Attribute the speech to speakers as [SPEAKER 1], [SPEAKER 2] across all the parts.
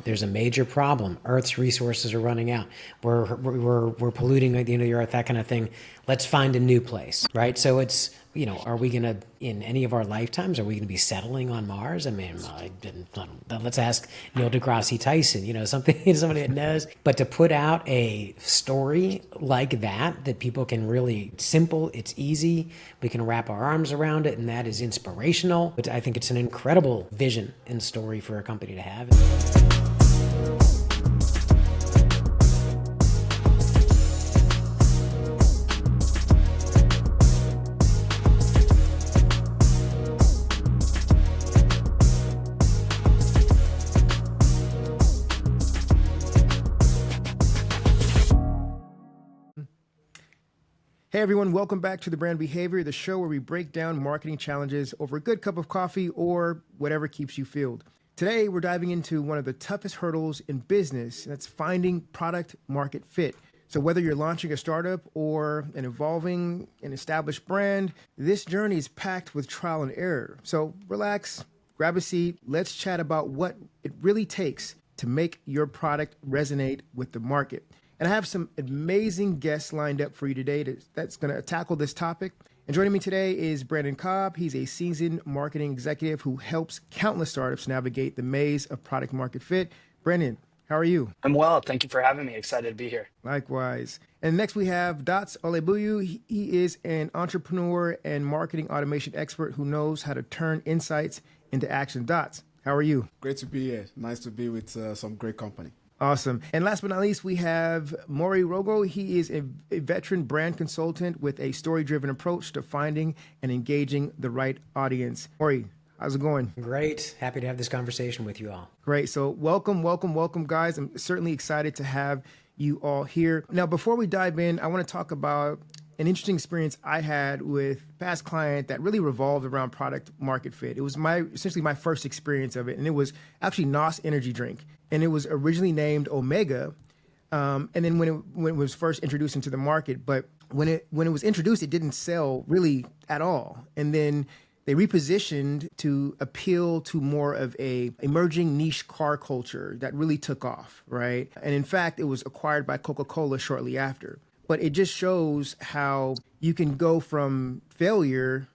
[SPEAKER 1] There's a major problem. Earth's resources are running out. We're polluting the earth, that kind of thing. Let's find a new place, right? So it's, are we going to, in any of our lifetimes, are we going to be settling on Mars? I mean, let's ask Neil deGrasse Tyson, somebody that knows. But to put out a story like that people can really, simple, it's easy, we can wrap our arms around it, and that is inspirational. But I think it's an incredible vision and story for a company to have.
[SPEAKER 2] Hey everyone, welcome back to The Brand Behavior, the show where we break down marketing challenges over a good cup of coffee or whatever keeps you fueled. Today, we're diving into one of the toughest hurdles in business, and that's finding product market fit. So whether you're launching a startup or an evolving and established brand, this journey is packed with trial and error. So relax, grab a seat, let's chat about what it really takes to make your product resonate with the market. And I have some amazing guests lined up for you today that's going to tackle this topic. And joining me today is Brandon Cobb. He's a seasoned marketing executive who helps countless startups navigate the maze of product market fit. Brandon, how are you?
[SPEAKER 3] I'm well. Thank you for having me. Excited to be here.
[SPEAKER 2] Likewise. And next we have Dots Olebuyu. He is an entrepreneur and marketing automation expert who knows how to turn insights into action. Dots, how are you?
[SPEAKER 4] Great to be here. Nice to be with some great company.
[SPEAKER 2] Awesome. And last but not least, we have Maury Rogo. He is a veteran brand consultant with a story-driven approach to finding and engaging the right audience. Maury, how's it going?
[SPEAKER 1] Great. Happy to have this conversation with you all.
[SPEAKER 2] Great. So welcome, guys. I'm certainly excited to have you all here. Now, before we dive in, I want to talk about an interesting experience I had with a past client that really revolved around product market fit. It was essentially my first experience of it, and it was actually NOS energy drink. And it was originally named Omega, and then when it was first introduced into the market, but when it was introduced, it didn't sell really at all. And then they repositioned to appeal to more of a emerging niche car culture that really took off, right? And in fact, it was acquired by Coca-Cola shortly after. But it just shows how you can go from failure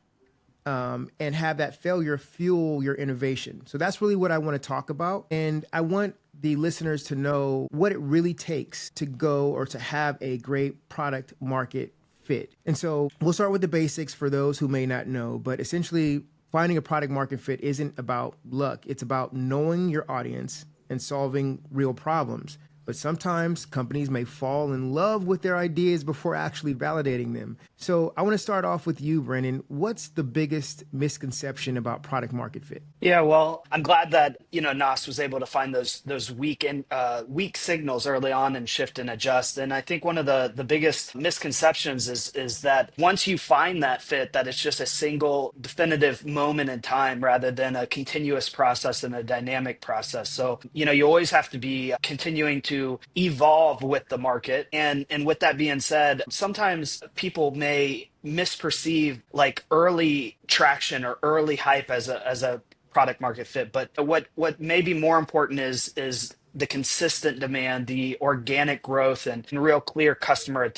[SPEAKER 2] and have that failure fuel your innovation. So that's really what I want to talk about. And I want the listeners to know what it really takes to go or to have a great product market fit. And so we'll start with the basics for those who may not know, but essentially finding a product market fit isn't about luck. It's about knowing your audience and solving real problems. But sometimes companies may fall in love with their ideas before actually validating them. So I want to start off with you, Brennan. What's the biggest misconception about product market fit?
[SPEAKER 3] Yeah, well, I'm glad that NOS was able to find those weak signals early on and shift and adjust. And I think one of the biggest misconceptions is that once you find that fit, that it's just a single definitive moment in time rather than a continuous process and a dynamic process. So you always have to be continuing to evolve with the market. And with that being said, sometimes people may misperceive like early traction or early hype as a product market fit. But what may be more important is the consistent demand, the organic growth, and real clear customer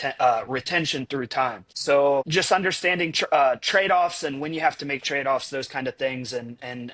[SPEAKER 3] retention through time. So just understanding trade-offs and when you have to make trade-offs, those kind of things, and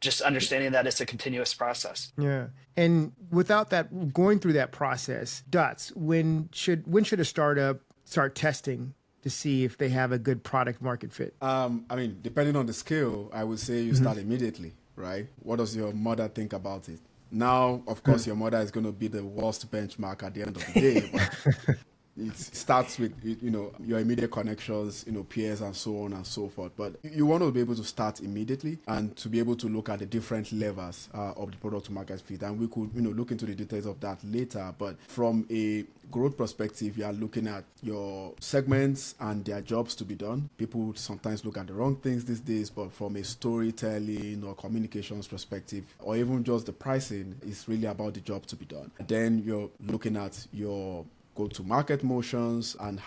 [SPEAKER 3] just understanding that it's a continuous process.
[SPEAKER 2] Yeah. And without that, going through that process, Dots, when should a startup start testing to see if they have a good product market fit?
[SPEAKER 4] Depending on the scale, I would say you start immediately, right? What does your mother think about it? Now, of course, your mother is going to be the worst benchmark at the end of the day. But it starts with, your immediate connections, peers and so on and so forth. But you want to be able to start immediately and to be able to look at the different levels of the product to market fit. And we could, look into the details of that later. But from a growth perspective, you are looking at your segments and their jobs to be done. People sometimes look at the wrong things these days, but from a storytelling or communications perspective, or even just the pricing, it's really about the job to be done. Then you're looking at your go-to-market motions and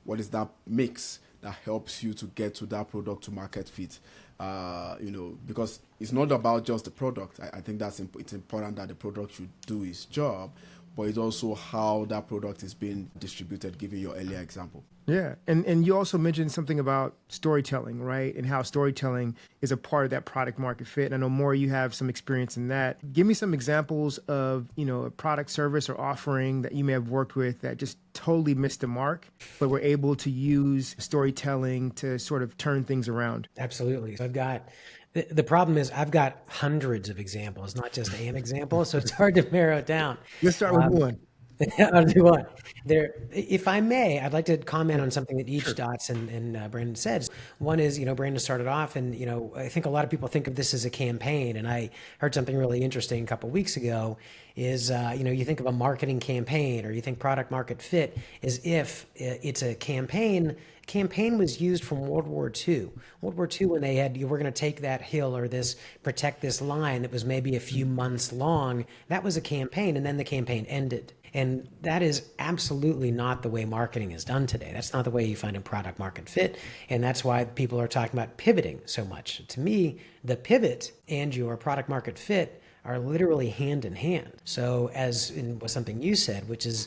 [SPEAKER 4] what is that mix that helps you to get to that product to market fit. because it's not about just the product. I think it's important that the product should do its job, but it's also how that product is being distributed, given your earlier example.
[SPEAKER 2] Yeah. And you also mentioned something about storytelling, right? And how storytelling is a part of that product market fit. And I know more you have some experience in that. Give me some examples of, a product, service, or offering that you may have worked with that just totally missed the mark, but were able to use storytelling to sort of turn things around.
[SPEAKER 1] Absolutely. So the problem is I've got hundreds of examples, not just an example. So it's hard to narrow it down.
[SPEAKER 2] Let's start with one.
[SPEAKER 1] I'll do one. If I may, I'd like to comment on something that each Dots and Brandon said. One is, Brandon started off, and I think a lot of people think of this as a campaign. And I heard something really interesting a couple of weeks ago. Is you think of a marketing campaign, or you think product market fit as if it's a campaign. Campaign was used from World War II. World War II, when they had, we're going to take that hill or protect this line that was maybe a few months long. That was a campaign, and then the campaign ended. And that is absolutely not the way marketing is done today. That's not the way you find a product market fit. And that's why people are talking about pivoting so much. To me, the pivot and your product market fit are literally hand in hand. So as was something you said, which is,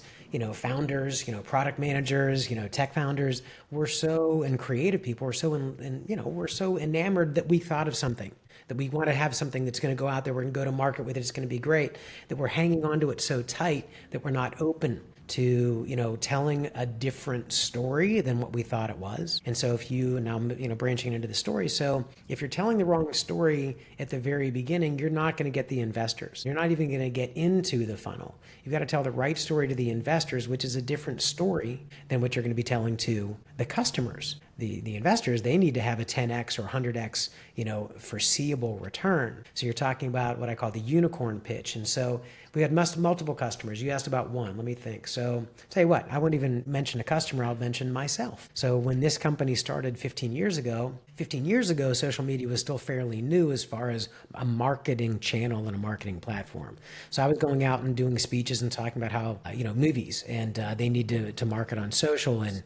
[SPEAKER 1] founders, product managers, tech founders, and creative people, we're so enamored that we thought of something, that we want to have something that's going to go out there, we're going to go to market with it, it's going to be great, that we're hanging on to it so tight that we're not open to, telling a different story than what we thought it was. And so if you now, branching into the story. So if you're telling the wrong story at the very beginning, you're not going to get the investors. You're not even going to get into the funnel. You've got to tell the right story to the investors, which is a different story than what you're going to be telling to the customers. The investors, they need to have a 10x or 100x, foreseeable return. So you're talking about what I call the unicorn pitch. And so we had multiple customers. You asked about one. Let me think. So tell you what, I wouldn't even mention a customer. I'll mention myself. So when this company started 15 years ago, social media was still fairly new as far as a marketing channel and a marketing platform. So I was going out and doing speeches and talking about how, movies and they need to market on social and,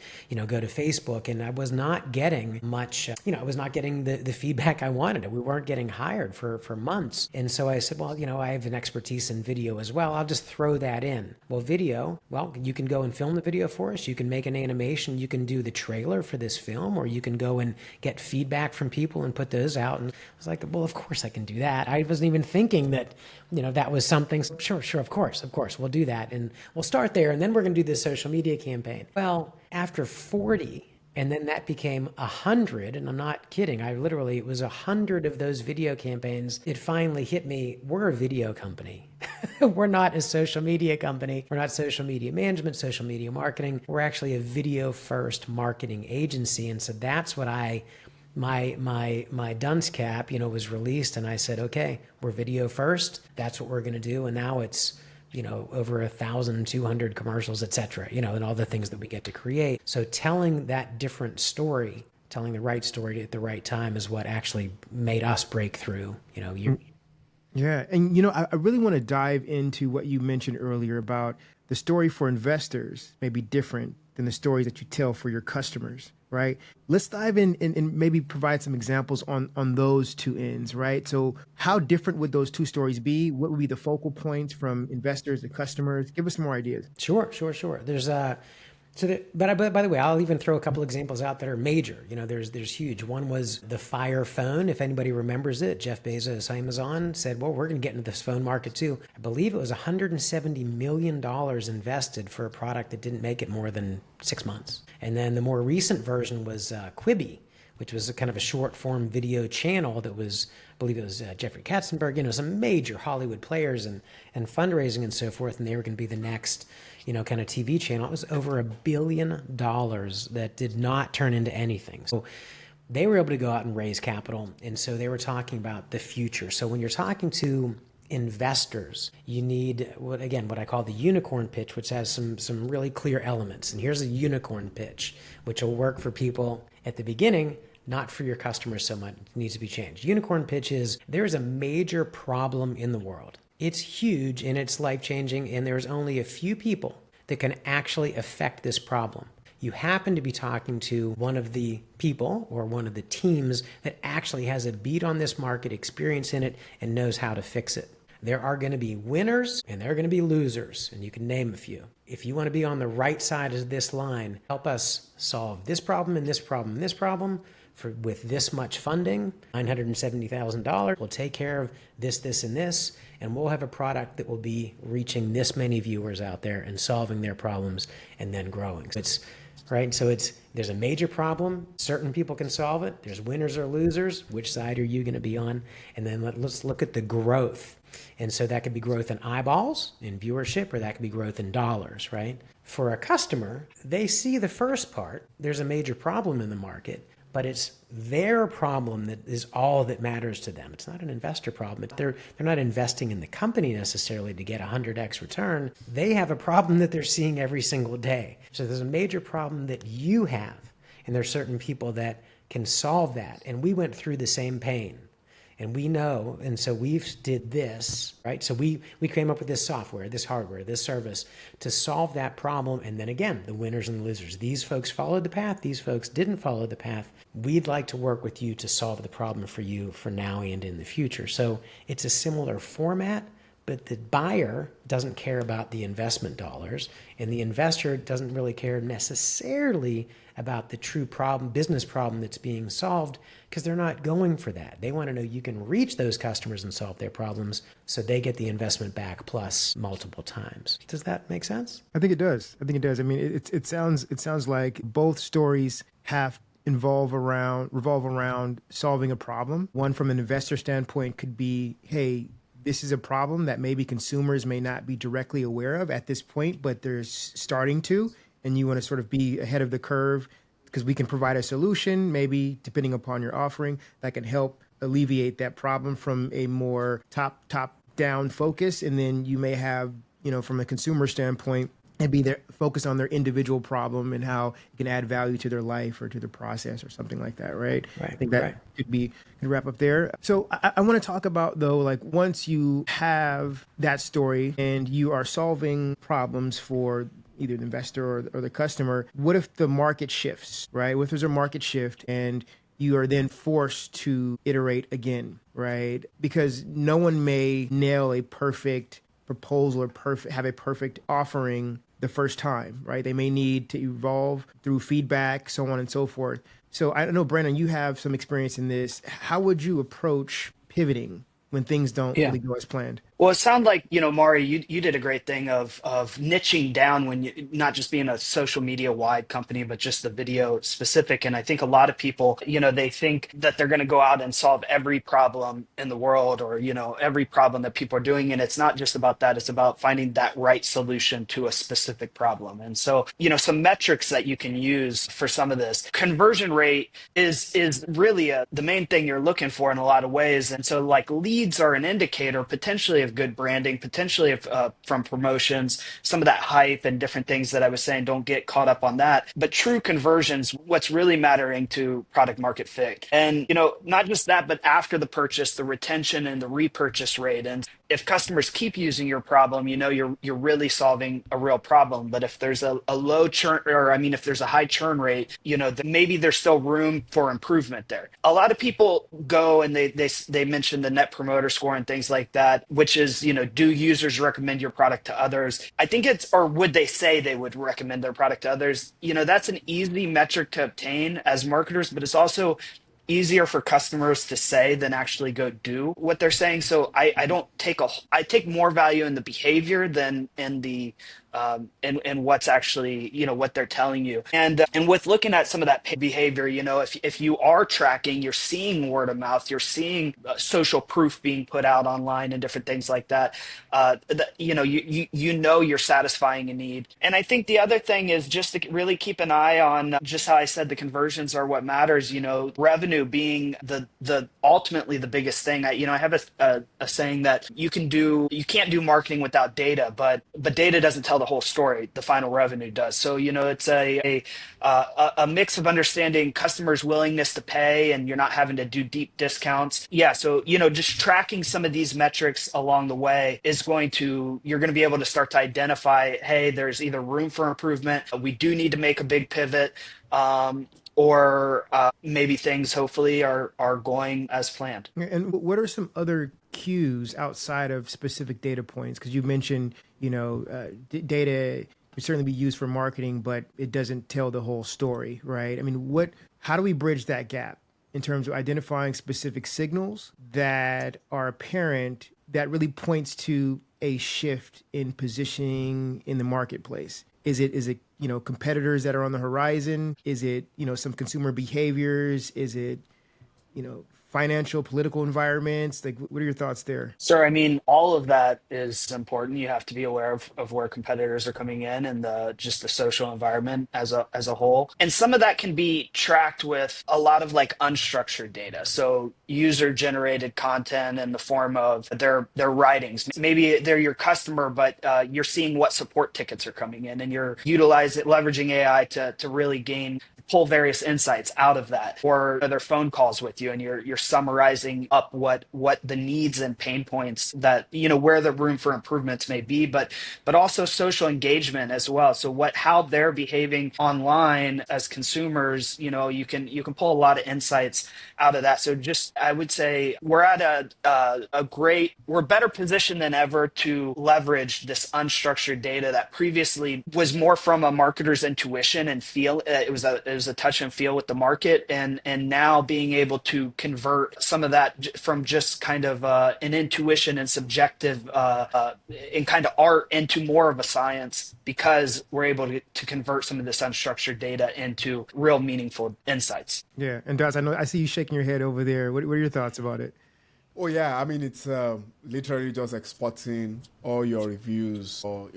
[SPEAKER 1] go to Facebook. And I was not getting much, I was not getting the feedback I wanted. We weren't getting hired for months. And so I said, well, I have an expertise in video as well. I'll just throw that in. Well, video, you can go and film the video for us. You can make an animation. You can do the trailer for this film, or you can go and get feedback from people and put those out. And I was like, well, of course I can do that. I wasn't even thinking that, that was something. Sure, of course. We'll do that. And we'll start there. And then we're going to do this social media campaign. Well, after 40, and then that became 100, and I'm not kidding. It was 100 of those video campaigns. It finally hit me. We're a video company. We're not a social media company. We're not social media management, social media marketing. We're actually a video first marketing agency. And so that's what my dunce cap, was released, and I said, okay, we're video first. That's what we're going to do. And now it's, over 1,200 commercials, et cetera, and all the things that we get to create. So telling that different story, telling the right story at the right time is what actually made us break through,
[SPEAKER 2] Yeah. And, I really want to dive into what you mentioned earlier about the story for investors may be different than the stories that you tell for your customers, right? Let's dive in and maybe provide some examples on those two ends, right? So how different would those two stories be? What would be the focal points from investors to customers? Give us some more ideas.
[SPEAKER 1] Sure. There's but by the way, I'll even throw a couple examples out that are major. There's huge. One was the Fire phone. If anybody remembers it, Jeff Bezos, Amazon, said, well, we're going to get into this phone market too. I believe it was $170 million invested for a product that didn't make it more than 6 months. And then the more recent version was Quibi, which was a kind of a short form video channel that was, I believe it was Jeffrey Katzenberg, some major Hollywood players and fundraising and so forth. And they were going to be the next, kind of TV channel. It was over $1 billion that did not turn into anything. So they were able to go out and raise capital. And so they were talking about the future. So when you're talking to investors, you need what I call the unicorn pitch, which has some really clear elements. And here's a unicorn pitch, which will work for people at the beginning, not for your customers so much. It needs to be changed. Unicorn pitch is, there's a major problem in the world. It's huge and it's life-changing, and there's only a few people that can actually affect this problem. you happen to be talking to one of the people or one of the teams that actually has a beat on this market, experience in it, and knows how to fix it. There are going to be winners and there are going to be losers, and you can name a few. If you want to be on the right side of this line, help us solve this problem and this problem and this problem with this much funding, $970,000, we'll take care of this, this, and this, and we'll have a product that will be reaching this many viewers out there and solving their problems and then growing. There's a major problem. Certain people can solve it. There's winners or losers. Which side are you going to be on? And then let's look at the growth. And so that could be growth in eyeballs, in viewership, or that could be growth in dollars, right? For a customer, they see the first part. There's a major problem in the market, but it's their problem that is all that matters to them. It's not an investor problem. They're not investing in the company necessarily to get 100x return. They have a problem that they're seeing every single day. So there's a major problem that you have, and there's certain people that can solve that. And we went through the same pain. And we know, and so we did this, right? So we came up with this software, this hardware, this service to solve that problem. And then again, the winners and the losers. These folks followed the path. These folks didn't follow the path. We'd like to work with you to solve the problem for you for now and in the future. So it's a similar format, but the buyer doesn't care about the investment dollars, and the investor doesn't really care necessarily about the true business problem that's being solved, because they're not going for that. They want to know you can reach those customers and solve their problems so they get the investment back plus multiple times. Does that make sense?
[SPEAKER 2] I think it does. I mean, it sounds like both stories revolve around solving a problem. One from an investor standpoint could be, hey, this is a problem that maybe consumers may not be directly aware of at this point, but they're starting to, and you want to sort of be ahead of the curve because we can provide a solution, maybe depending upon your offering, that can help alleviate that problem from a more top-down focus. And then you may have, from a consumer standpoint, and be there focused on their individual problem and how it can add value to their life or to the process or something like that, right? I think that could wrap up there. So I want to talk about, though, like once you have that story and you are solving problems for either the investor or the customer, what if the market shifts, right? What if there's a market shift and you are then forced to iterate again, right? Because no one may nail a perfect proposal or have a perfect offering the first time, right? They may need to evolve through feedback, so on and so forth. So I don't know, Brandon, you have some experience in this. How would you approach pivoting when things don't really go as planned?
[SPEAKER 3] Well, it sounds like, Mari, you did a great thing of niching down when you not just being a social media wide company, but just the video specific. And I think a lot of people, they think that they're going to go out and solve every problem in the world or, every problem that people are doing. And it's not just about that. It's about finding that right solution to a specific problem. And so, some metrics that you can use for some of this. Conversion rate is really the main thing you're looking for in a lot of ways. And so like leads are an indicator potentially of good branding, potentially from promotions, some of that hype and different things that I was saying, don't get caught up on that. But true conversions, what's really mattering to product market fit. And, not just that, but after the purchase, the retention and the repurchase rate. And if customers keep using your problem, you're really solving a real problem. But if there's a low churn, if there's a high churn rate, then maybe there's still room for improvement there. A lot of people go and they mention the net promoter score and things like that, which is, do users recommend your product to others? I think or would they say they would recommend their product to others? That's an easy metric to obtain as marketers, but it's also easier for customers to say than actually go do what they're saying. So I take more value in the behavior than in the and what's actually, what they're telling you. And with looking at some of that behavior, if you are tracking, you're seeing word of mouth, you're seeing social proof being put out online and different things like that, you're satisfying a need. And I think the other thing is just to really keep an eye on just how I said the conversions are what matters. Revenue revenue being the ultimately the biggest thing. I have a saying that you can't do marketing without data, but data doesn't tell the whole story. The final revenue does. So it's a mix of understanding customers' willingness to pay, and you're not having to do deep discounts. Yeah. So just tracking some of these metrics along the way you're going to be able to start to identify, hey, there's either room for improvement. We do need to make a big pivot. Or maybe things hopefully are going as planned.
[SPEAKER 2] And what are some other cues outside of specific data points? Because you mentioned, data can certainly be used for marketing, but it doesn't tell the whole story, right? I mean, how do we bridge that gap in terms of identifying specific signals that are apparent that really points to a shift in positioning in the marketplace? Is it competitors that are on the horizon? Is it some consumer behaviors? Is it financial, political environments? Like, what are your thoughts there?
[SPEAKER 3] Sure. I mean, all of that is important. You have to be aware of where competitors are coming in and just the social environment as a whole. And some of that can be tracked with a lot of like unstructured data. So user generated content in the form of their writings. Maybe they're your customer, but you're seeing what support tickets are coming in, and you're leveraging AI to really pull various insights out of that, or their phone calls with you, and you're summarizing up what the needs and pain points that where the room for improvements may be, but also social engagement as well. So how they're behaving online as consumers, you can pull a lot of insights out of that. So just I would say we're at we're better positioned than ever to leverage this unstructured data that previously was more from a marketer's intuition and feel. It was a touch and feel with the market, and now being able to convert some of that from just kind of an intuition and subjective and kind of art into more of a science, because we're able to convert some of this unstructured data into real meaningful insights.
[SPEAKER 2] Yeah, and Daz, I see you shaking your head over there. What are your thoughts about it?
[SPEAKER 4] Oh yeah, I mean it's literally just exporting all your reviews, or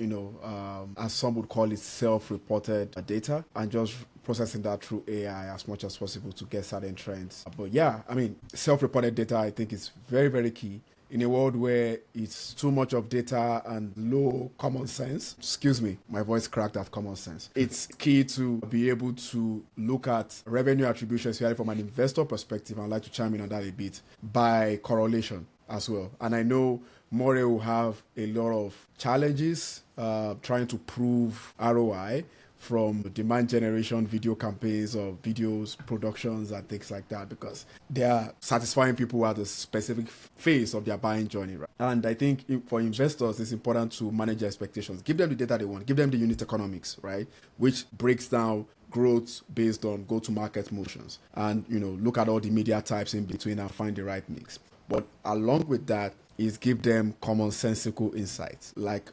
[SPEAKER 4] as some would call it, self-reported data, and just processing that through AI as much as possible to get certain trends. But yeah, I mean, self-reported data I think is very, very key in a world where it's too much of data and low common sense. Excuse me, my voice cracked at common sense. It's key to be able to look at revenue attribution, especially from an investor perspective. I'd like to chime in on that a bit, by correlation as well. And I know More will have a lot of challenges trying to prove ROI from demand generation video campaigns or videos productions and things like that, because they are satisfying people at a specific phase of their buying journey, right? And I think for investors, it's important to manage their expectations. Give them the data they want. Give them the unit economics, right? Which breaks down growth based on go-to-market motions. And, look at all the media types in between and find the right mix. But along with that is give them commonsensical insights, like,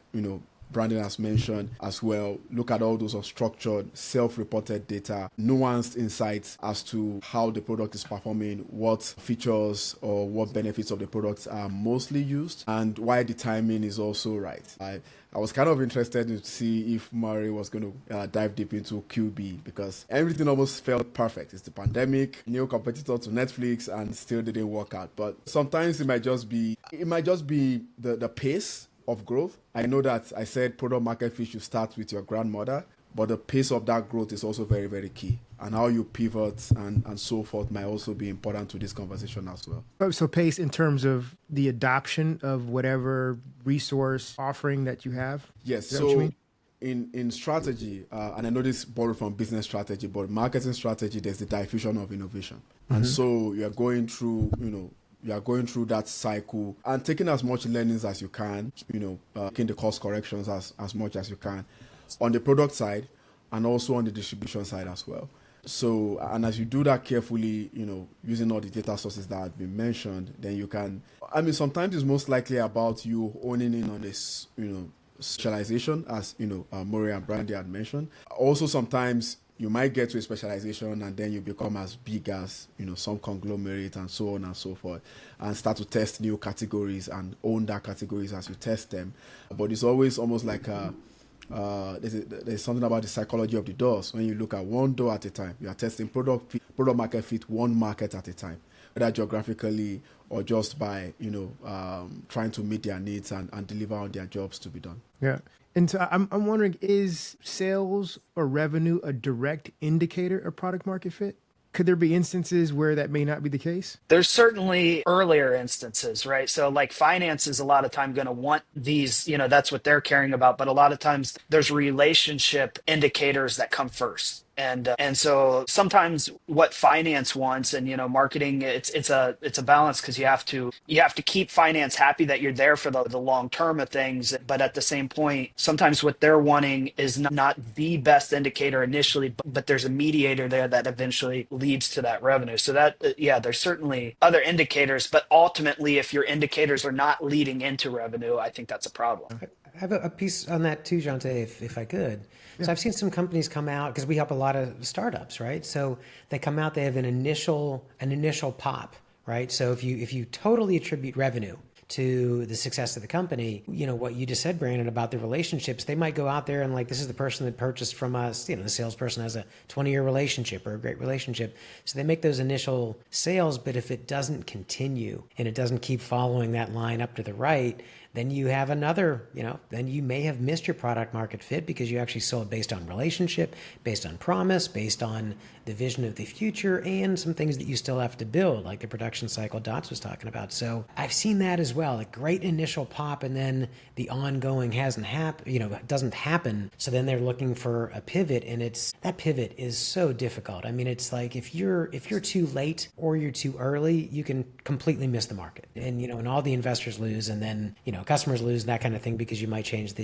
[SPEAKER 4] Brandon has mentioned as well. Look at all those unstructured, self-reported data, nuanced insights as to how the product is performing, what features or what benefits of the products are mostly used, and why the timing is also right. I was kind of interested to see if Murray was going to dive deep into QB, because everything almost felt perfect. It's the pandemic, new competitor to Netflix, and still didn't work out. But sometimes it might just be the pace of growth. I know that I said product market fit should start with your grandmother, but the pace of that growth is also very, very key. And how you pivot and so forth might also be important to this conversation as well.
[SPEAKER 2] So pace in terms of the adoption of whatever resource offering that you have?
[SPEAKER 4] Yes.
[SPEAKER 2] Is that what you mean?
[SPEAKER 4] In strategy, and I know this borrowed from business strategy, but marketing strategy, there's the diffusion of innovation. Mm-hmm. And so you're going through, that cycle and taking as much learnings as you can, making the course corrections as much as you can on the product side and also on the distribution side as well. So, and as you do that carefully, using all the data sources that have been mentioned, then you can, sometimes it's most likely about you owning in on this, specialization, as, Murray and Brandy had mentioned. Also, sometimes you might get to a specialization and then you become as big as, some conglomerate and so on and so forth, and start to test new categories and own that categories as you test them. But it's always almost like there's something about the psychology of the doors. When you look at one door at a time, you are testing product market fit one market at a time, whether geographically or just by trying to meet their needs and deliver on their jobs to be done.
[SPEAKER 2] Yeah. And so I'm wondering, is sales or revenue a direct indicator of product market fit? Could there be instances where that may not be the case?
[SPEAKER 3] There's certainly earlier instances, right? So like finance is a lot of time going to want these, that's what they're caring about. But a lot of times there's relationship indicators that come first. And so sometimes what finance wants and marketing, it's a balance, because you have to keep finance happy that you're there for the long term of things, but at the same point sometimes what they're wanting is not the best indicator initially, but there's a mediator there that eventually leads to that revenue. So that there's certainly other indicators, but ultimately if your indicators are not leading into revenue, I think that's a problem.
[SPEAKER 1] I have a piece on that too, Jonte, if I could. So I've seen some companies come out, because we help a lot of startups, right? So they come out, they have an initial pop, right? So if you totally attribute revenue to the success of the company, what you just said, Brandon, about the relationships, they might go out there and this is the person that purchased from us, the salesperson has a 20-year relationship or a great relationship. So they make those initial sales, but if it doesn't continue and it doesn't keep following that line up to the right, then you have another, then you may have missed your product market fit because you actually sold based on relationship, based on promise, based on the vision of the future, and some things that you still have to build, like the production cycle Dots was talking about. So I've seen that as well, a great initial pop, and then the ongoing doesn't happen. So then they're looking for a pivot, and that pivot is so difficult. I mean, it's like if you're too late or you're too early, you can completely miss the market, and all the investors lose, and then customers lose, that kind of thing, because you might change.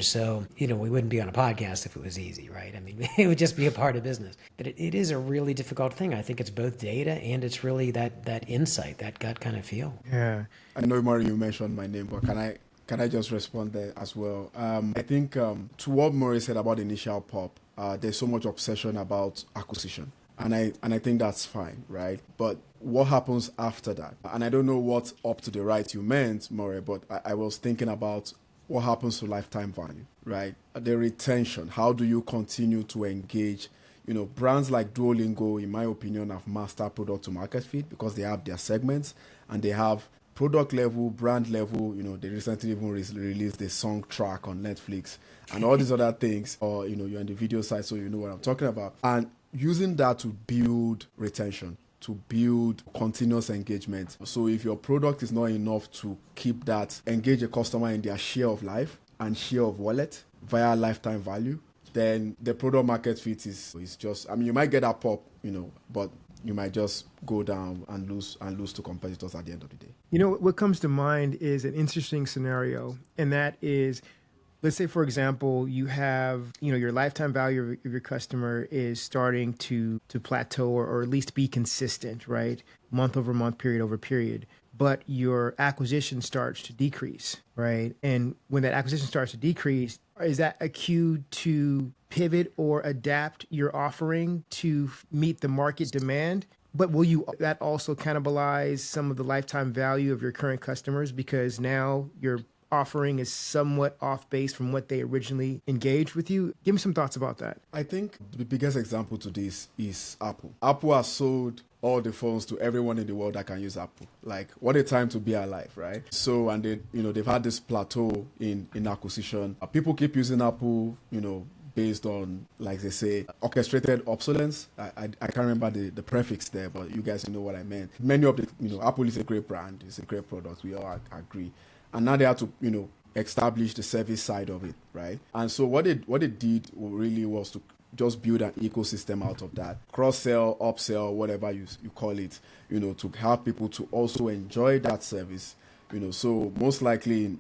[SPEAKER 1] So we wouldn't be on a podcast if it was easy, right? I mean, it would just be a part of business. But it is a really difficult thing. I think it's both data and it's really that insight, that gut kind of feel.
[SPEAKER 2] Yeah.
[SPEAKER 4] I know, Maury, you mentioned my name, but can I just respond there as well? I think to what Maury said about initial pop, there's so much obsession about acquisition. And I think that's fine, right? But what happens after that? And I don't know what's up to the right you meant, Maury, but I was thinking about what happens to lifetime value, right? The retention. How do you continue to engage? Brands like Duolingo, in my opinion, have mastered product to market fit because they have their segments and they have product level, brand level. They recently even released a song track on Netflix and all these other things. Or, you're on the video side, so you know what I'm talking about. And using that to build retention, to build continuous engagement. So if your product is not enough to keep that, engage a customer in their share of life and share of wallet via lifetime value, then the product market fit is just, you might get that pop, but you might just go down and lose to competitors at the end of the day.
[SPEAKER 2] What comes to mind is an interesting scenario, and that is, let's say, for example, you have, your lifetime value of your customer is starting to plateau or at least be consistent, right? Month over month, period over period. But your acquisition starts to decrease, right? And when that acquisition starts to decrease, is that a cue to pivot or adapt your offering to meet the market demand? But will that also cannibalize some of the lifetime value of your current customers because now your offering is somewhat off base from what they originally engaged with you? Give me some thoughts about that.
[SPEAKER 4] I think the biggest example to this is Apple. Apple has sold all the phones to everyone in the world that can use Apple. Like, what a time to be alive, right? So, and they've had this plateau in acquisition. People keep using Apple, based on, like they say, orchestrated obsolescence. I can't remember the prefix there, but you guys know what I meant. Many of the, Apple is a great brand. It's a great product. We all agree. And now they have to, establish the service side of it, right? And so what they did really was to just build an ecosystem out of that. Cross-sell, upsell, whatever you call it, to have people to also enjoy that service. So most likely,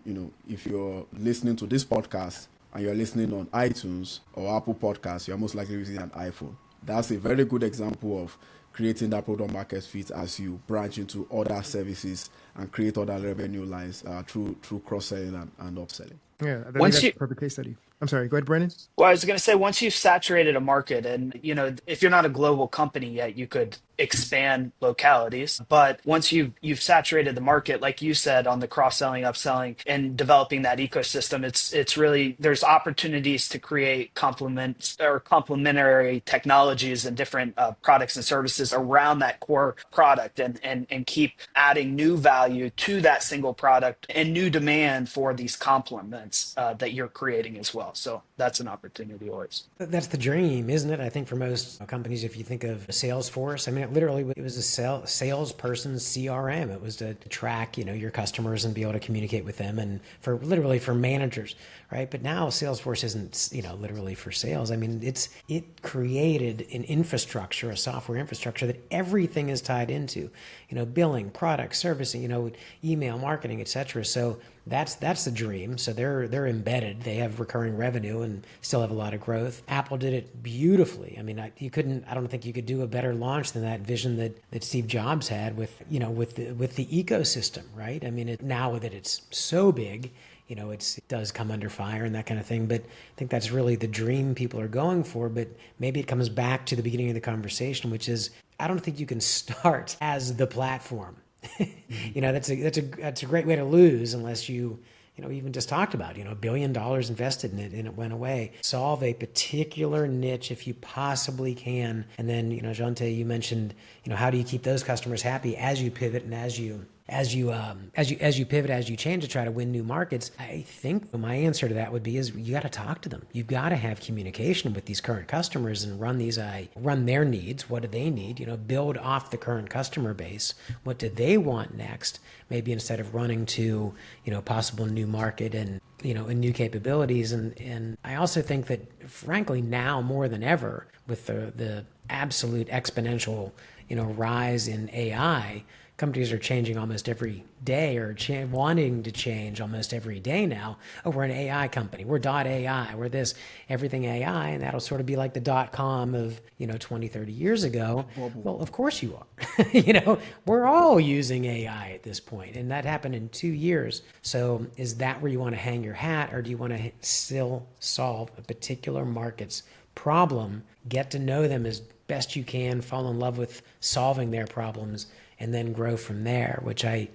[SPEAKER 4] if you're listening to this podcast and you're listening on iTunes or Apple Podcasts, you're most likely using an iPhone. That's a very good example of creating that product market fit as you branch into other services and create other revenue lines through cross-selling and upselling.
[SPEAKER 2] Yeah, I think
[SPEAKER 3] Once
[SPEAKER 2] that's
[SPEAKER 3] you
[SPEAKER 2] a perfect case study. I'm sorry. Go ahead, Brandon.
[SPEAKER 3] Well, I was going to say, once you've saturated a market, and if you're not a global company yet, you could expand localities. But once you've saturated the market, like you said, on the cross-selling, upselling, and developing that ecosystem, it's really, there's opportunities to create complements or complementary technologies and different products and services around that core product, and keep adding new value to that single product and new demand for these complements that you're creating as well. So that's an opportunity always.
[SPEAKER 1] That's the dream, isn't it? I think for most companies, if you think of Salesforce, I mean, it was a salesperson's CRM. It was to track, your customers and be able to communicate with them, and for managers, right? But now Salesforce isn't, literally for sales. I mean, it created an infrastructure, a software infrastructure that everything is tied into, billing, product, servicing, email, marketing, etc. So that's the dream. So they're embedded. They have recurring revenue and still have a lot of growth. Apple did it beautifully. I mean, I don't think you could do a better launch than that vision that Steve Jobs had with the ecosystem, right? I mean, now that it's so big, it does come under fire and that kind of thing. But I think that's really the dream people are going for. But maybe it comes back to the beginning of the conversation, which is, I don't think you can start as the platform. That's a great way to lose unless you even just talked about, $1 billion invested in it and it went away. Solve a particular niche if you possibly can. And then, Jante, you mentioned, how do you keep those customers happy as you pivot and as you pivot, as you change to try to win new markets? I think my answer to that would be is you got to talk to them. You've got to have communication with these current customers and run their needs. What do they need? Build off the current customer base. What do they want next? Maybe instead of running to, possible new market and new capabilities. And I also think that, frankly, now more than ever, with the absolute exponential, rise in AI, companies are changing almost every day, or wanting to change almost every day now. Oh, we're an AI company. We're .ai. We're this, everything AI. And that'll sort of be like the .com of, 20, 30 years ago. Well, of course you are. We're all using AI at this point. And that happened in 2 years. So is that where you want to hang your hat, or do you want to still solve a particular market's problem, get to know them as best you can, fall in love with solving their problems, and then grow from there, which I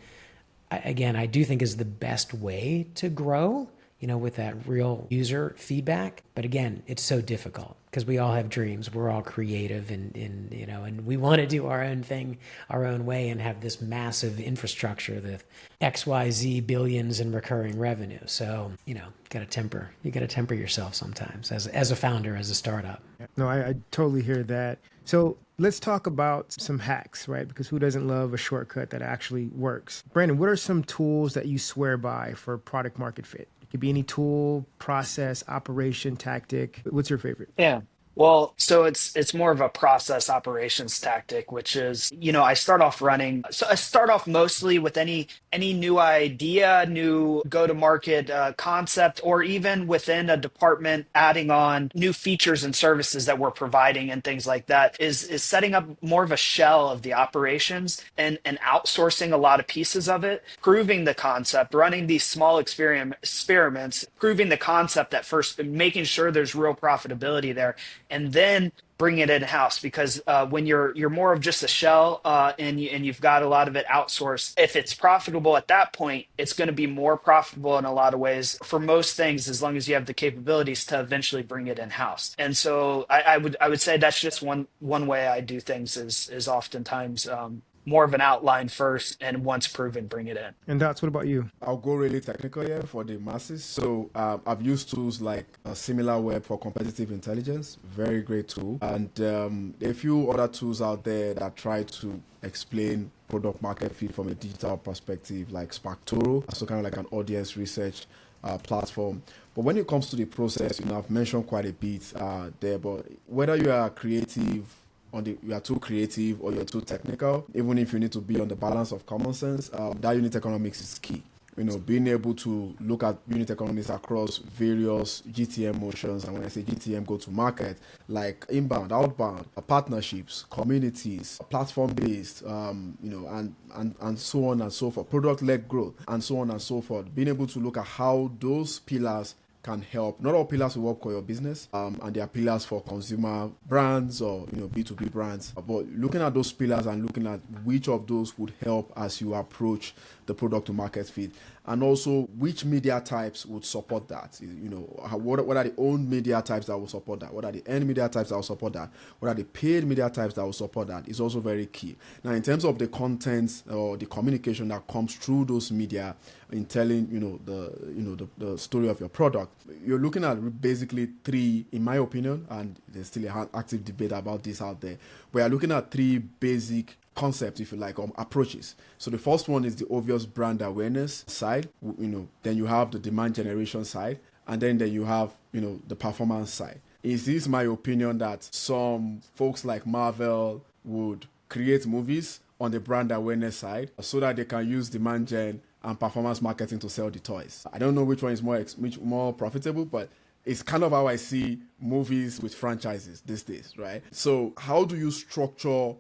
[SPEAKER 1] do think is the best way to grow, with that real user feedback. But again, it's so difficult because we all have dreams. We're all creative and we want to do our own thing, our own way, and have this massive infrastructure, the XYZ billions in recurring revenue. So, you got to temper yourself sometimes as a founder, as a startup.
[SPEAKER 2] No, I totally hear that. So let's talk about some hacks, right? Because who doesn't love a shortcut that actually works? Brandon, what are some tools that you swear by for product market fit? It could be any tool, process, operation, tactic. What's your favorite?
[SPEAKER 3] Yeah. Well, so it's more of a process operations tactic, which is, I start off running. So I start off mostly with any new idea, new go-to-market concept, or even within a department, adding on new features and services that we're providing and things like that, is setting up more of a shell of the operations and outsourcing a lot of pieces of it, proving the concept, running these small experiments, proving the concept at first, and making sure there's real profitability there, and then bring it in-house. Because when you're more of just a shell and you've got a lot of it outsourced, if it's profitable at that point, it's going to be more profitable in a lot of ways for most things, as long as you have the capabilities to eventually bring it in-house. And so I would say that's just one way I do things, is oftentimes more of an outline first, and once proven, bring it in.
[SPEAKER 2] And Dots, what about you?
[SPEAKER 4] I'll go really technical here for the masses. So I've used tools like SimilarWeb for competitive intelligence, very great tool. And a few other tools out there that try to explain product market fit from a digital perspective, like Sparktoro, so kind of like an audience research platform. But when it comes to the process, I've mentioned quite a bit there, but whether you are creative, you are too creative or you're too technical, even if you need to be on the balance of common sense, that unit economics is key, being able to look at unit economics across various GTM motions, and when I say GTM, go to market, like inbound, outbound, partnerships, communities, platform-based, and so on and so forth, product-led growth, and so on and so forth. Being able to look at how those pillars can help. Not all pillars will work for your business, and there are pillars for consumer brands or B2B brands. But looking at those pillars and looking at which of those would help as you approach the product to market fit, and also which media types would support that. What are the owned media types that will support that? What are the earned media types that will support that? What are the paid media types that will support that? Is also very key. Now, in terms of the content or the communication that comes through those media in telling the story of your product, you're looking at basically three, in my opinion, and there's still an active debate about this out there. We are looking at three basic concepts, if you like, approaches. So the first one is the obvious brand awareness side. Then you have the demand generation side, and then you have the performance side. It is my opinion that some folks like Marvel would create movies on the brand awareness side so that they can use demand gen and performance marketing to sell the toys. I don't know which one is more profitable, but it's kind of how I see movies with franchises these days, right? So how do you structure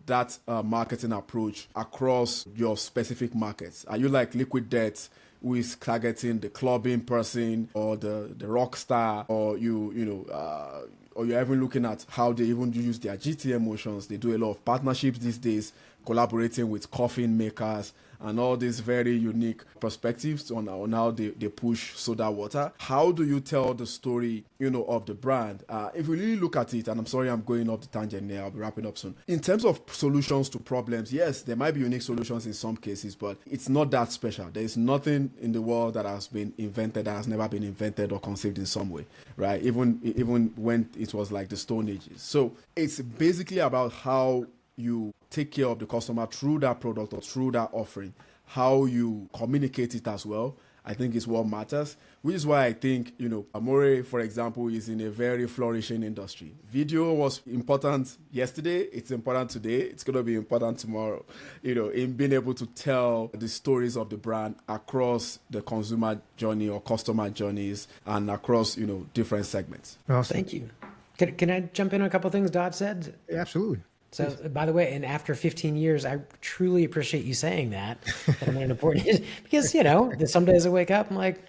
[SPEAKER 4] that marketing approach across your specific markets? Are you like Liquid Death, who is targeting the clubbing person or the rock star, or or you're even looking at how they even use their GTM motions? They do a lot of partnerships these days, collaborating with coffin makers and all these very unique perspectives on how they push soda water. How do you tell the story, of the brand? If we really look at it, and I'm sorry I'm going off the tangent here, I'll be wrapping up soon. In terms of solutions to problems, yes, there might be unique solutions in some cases, but it's not that special. There is nothing in the world that has been invented that has never been invented or conceived in some way, right? Even when it was like the Stone Ages. So it's basically about how you take care of the customer through that product or through that offering. How you communicate it as well, I think, is what matters, which is why I think, Amore, for example, is in a very flourishing industry. Video was important yesterday, it's important today, it's going to be important tomorrow, in being able to tell the stories of the brand across the consumer journey or customer journeys and across, different segments.
[SPEAKER 2] Awesome.
[SPEAKER 1] Thank you. Can I jump in on a couple of things Dot said?
[SPEAKER 2] Absolutely.
[SPEAKER 1] So, by the way, and after 15 years, I truly appreciate you saying that I'm an important because, some days I wake up, I'm like,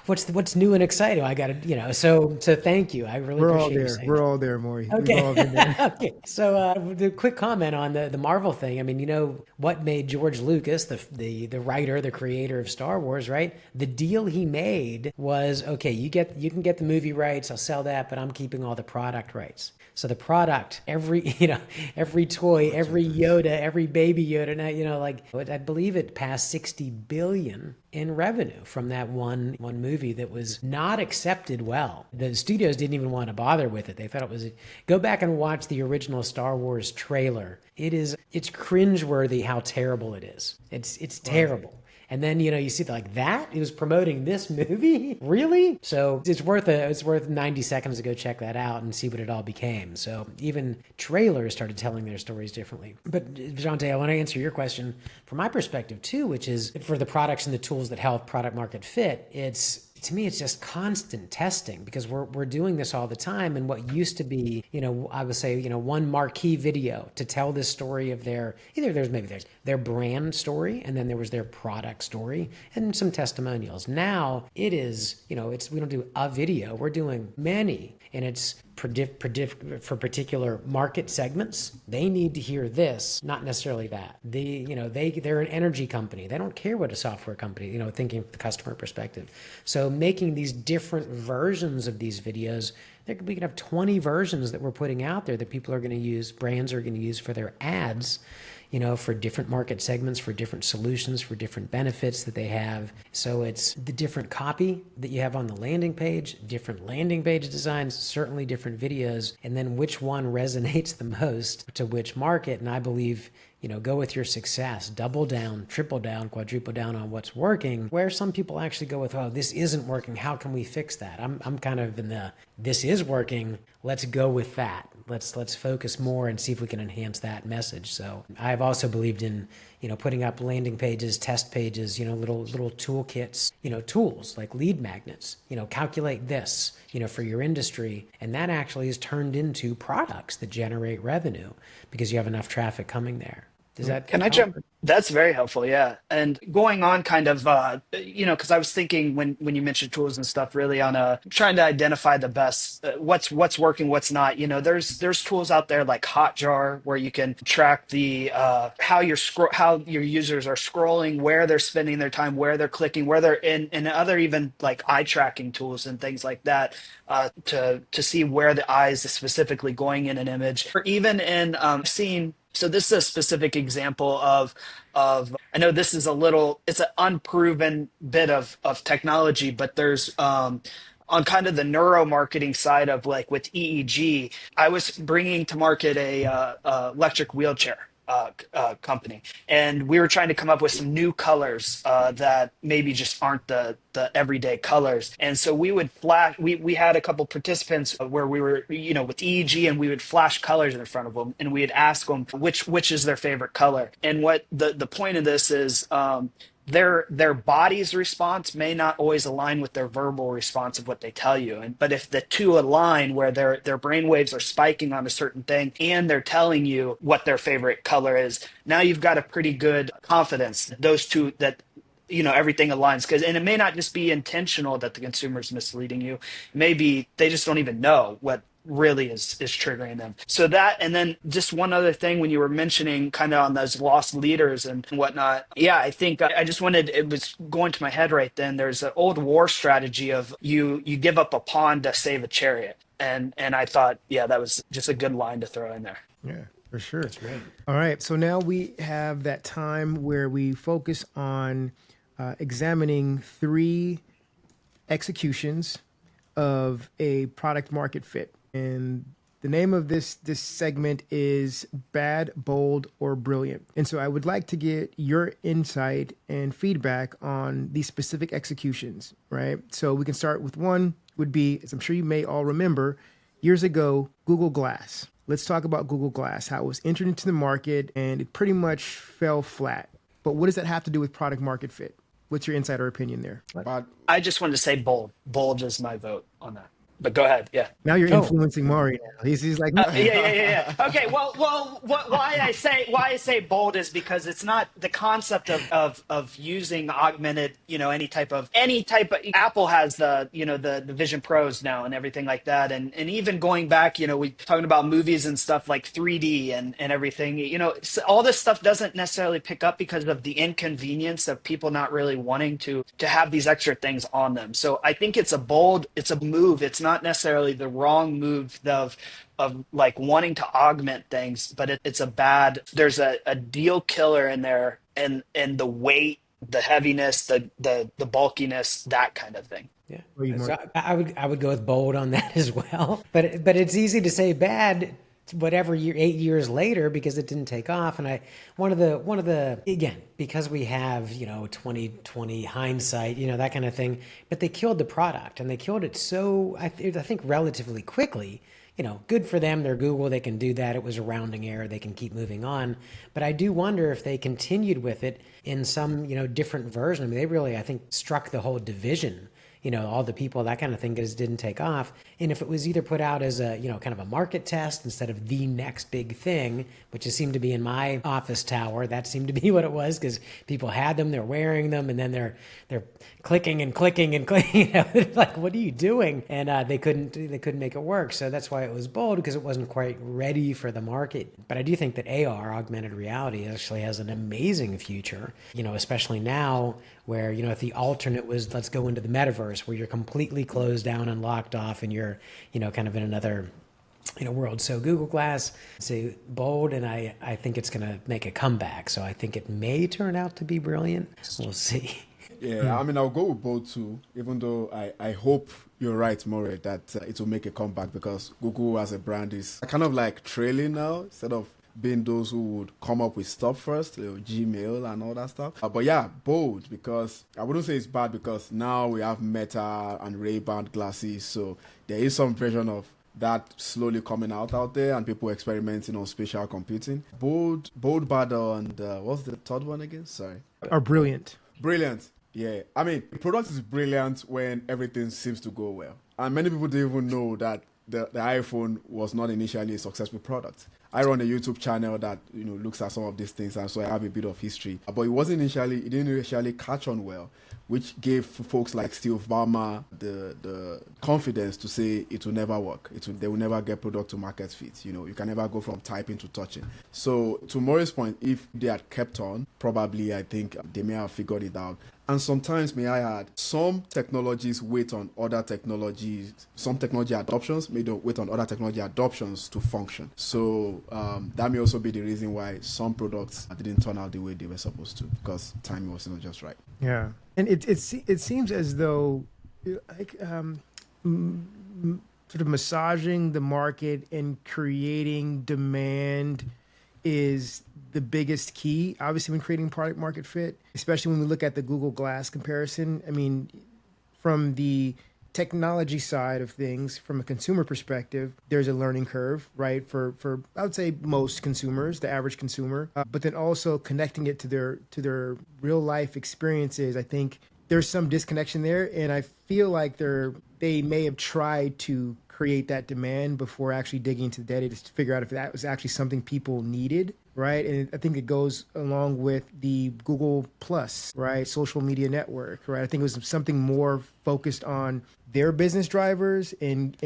[SPEAKER 1] what's new and exciting? I got to, so thank you. I really appreciate you saying
[SPEAKER 2] We're all there, Maury.
[SPEAKER 1] Okay.
[SPEAKER 2] We've all been there.
[SPEAKER 1] Okay. So the quick comment on the Marvel thing. I mean, what made George Lucas, the writer, the creator of Star Wars, right? The deal he made was, okay, you can get the movie rights, I'll sell that, but I'm keeping all the product rights. So the product, every toy, every Yoda, every baby Yoda, now, I believe it passed 60 billion in revenue from that one movie that was not accepted well. The studios didn't even want to bother with it. They thought it was, go back and watch the original Star Wars trailer. It's cringeworthy how terrible it is. It's terrible. And then, you see that it was promoting this movie. Really? So it's worth 90 seconds to go check that out and see what it all became. So even trailers started telling their stories differently. But Vijante, I want to answer your question from my perspective too, which is for the products and the tools that help product market fit. To me, it's just constant testing because we're doing this all the time. And what used to be, I would say, one marquee video to tell this story of their brand story, and then there was their product story and some testimonials. Now it is, we don't do a video, we're doing many, and it's for particular market segments. They need to hear this, not necessarily that. They're an energy company. They don't care what a software company, thinking from the customer perspective. So making these different versions of these videos, we can have 20 versions that we're putting out there that people are going to use, brands are going to use for their ads, for different market segments, for different solutions, for different benefits that they have. So it's the different copy that you have on the landing page, different landing page designs, certainly different videos, and then which one resonates the most to which market. And I believe, go with your success, double down, triple down, quadruple down on what's working, where some people actually go with, oh, this isn't working. How can we fix that? I'm kind of in this is working. Let's go with that. Let's focus more and see if we can enhance that message. So I've also believed in, putting up landing pages, test pages, little toolkits, tools like lead magnets, calculate this, for your industry. And that actually is turned into products that generate revenue because you have enough traffic coming there. Does that
[SPEAKER 3] Can I
[SPEAKER 1] help?
[SPEAKER 3] jump? That's very helpful, yeah. And going on kind of, because I was thinking when you mentioned tools and stuff, really on trying to identify the best, what's working, what's not. There's tools out there like Hotjar where you can track the how your users are scrolling, where they're spending their time, where they're clicking, where they're in, and other even like eye tracking tools and things like that, to see where the eyes is specifically going in an image, or even in seeing. So this is a specific example of I know this is it's an unproven bit of technology, but there's on kind of the neuromarketing side of like with EEG, I was bringing to market a electric wheelchair company, and we were trying to come up with some new colors that maybe just aren't the everyday colors. And so we would flash. We had a couple participants where we were with EEG, and we would flash colors in front of them, and we'd ask them which is their favorite color. And what the point of this is. Their body's response may not always align with their verbal response of what they tell you. But if the two align where their brain waves are spiking on a certain thing and they're telling you what their favorite color is, now you've got a pretty good confidence that those two that everything aligns. And it may not just be intentional that the consumer is misleading you. Maybe they just don't even know what really is triggering them. So that, and then just one other thing when you were mentioning kind of on those lost leaders and whatnot. Yeah, I think I just wanted, it was going to my head right then. There's an old war strategy of you give up a pawn to save a chariot. And I thought, yeah, that was just a good line to throw in there.
[SPEAKER 2] Yeah, for sure.
[SPEAKER 1] That's great.
[SPEAKER 2] All right. So now we have that time where we focus on examining 3 executions of a product market fit. And the name of this segment is Bad, Bold, or Brilliant. And so I would like to get your insight and feedback on these specific executions, right? So we can start with one would be, as I'm sure you may all remember, years ago, Google Glass. Let's talk about Google Glass, how it was entered into the market and it pretty much fell flat. But what does that have to do with product market fit? What's your insight or opinion there?
[SPEAKER 4] But
[SPEAKER 3] I just wanted to say bold. Bold is my vote on that. But go ahead. Yeah.
[SPEAKER 2] Now you're influencing Maury now. He's like,
[SPEAKER 3] Yeah. Okay. Well, why I say bold is because it's not the concept of using augmented, any type of Apple has the Vision Pros now and everything like that. And even going back, we talking about movies and stuff like 3D and everything, all this stuff doesn't necessarily pick up because of the inconvenience of people not really wanting to have these extra things on them. So I think it's a move. It's not necessarily the wrong move of like wanting to augment things, but there's a deal killer in there, and the weight, the heaviness, the bulkiness, that kind of thing.
[SPEAKER 1] Yeah. So I would go with bold on that as well. But it's easy to say bad whatever year, 8 years later, because it didn't take off. And one of the again, because we have 2020 hindsight, that kind of thing, but they killed the product, and they killed it so I think relatively quickly. Good for them. They're Google. They can do that. It was a rounding error. They can keep moving on. But I do wonder if they continued with it in some different version. I mean, they really, I think, struck the whole division. All the people, that kind of thing, because it didn't take off. And if it was either put out as a, kind of a market test instead of the next big thing, which it seemed to be in my office tower, that seemed to be what it was, because people had them, they're wearing them, and then they're clicking and clicking and clicking. Like, what are you doing? And they couldn't make it work. So that's why it was bold, because it wasn't quite ready for the market. But I do think that AR, augmented reality, actually has an amazing future, especially now where, if the alternate was, let's go into the metaverse where you're completely closed down and locked off and you're, kind of in another, world. So Google Glass, say bold, and I think it's going to make a comeback. So I think it may turn out to be brilliant. We'll see.
[SPEAKER 4] yeah, I mean, I'll go with bold too, even though I hope you're right, Maury, that it will make a comeback, because Google as a brand is kind of like trailing now, instead of being those who would come up with stuff first, Gmail and all that stuff. But yeah, bold, because I wouldn't say it's bad, because now we have Meta and Ray-Ban glasses, so there is some version of that slowly coming out there, and people experimenting on spatial computing. Bold Badder, and what's the third one again? Sorry.
[SPEAKER 2] Are brilliant.
[SPEAKER 4] Brilliant. Yeah. I mean, the product is brilliant when everything seems to go well. And many people don't even know that the iPhone was not initially a successful product. I run a YouTube channel that looks at some of these things, and so I have a bit of history. But it didn't initially catch on well, which gave folks like Steve Ballmer the confidence to say it will never work. They will never get product to market fit. You can never go from typing to touching. So to Maury's point, if they had kept on, probably I think they may have figured it out. And sometimes, may I add, some technologies wait on other technologies, some technology adoptions may wait on other technology adoptions to function. So that may also be the reason why some products didn't turn out the way they were supposed to, because timing was not just right.
[SPEAKER 2] Yeah. And it seems as though like sort of massaging the market and creating demand is the biggest key, obviously, when creating product market fit, especially when we look at the Google Glass comparison. I mean, from the technology side of things, from a consumer perspective, there's a learning curve, right? For I would say most consumers, the average consumer, but then also connecting it to their real life experiences. I think there's some disconnection there, and I feel like they may have tried to create that demand before actually digging into the data to figure out if that was actually something people needed, right? And I think it goes along with the Google Plus, right? Social media network, right? I think it was something more focused on their business drivers and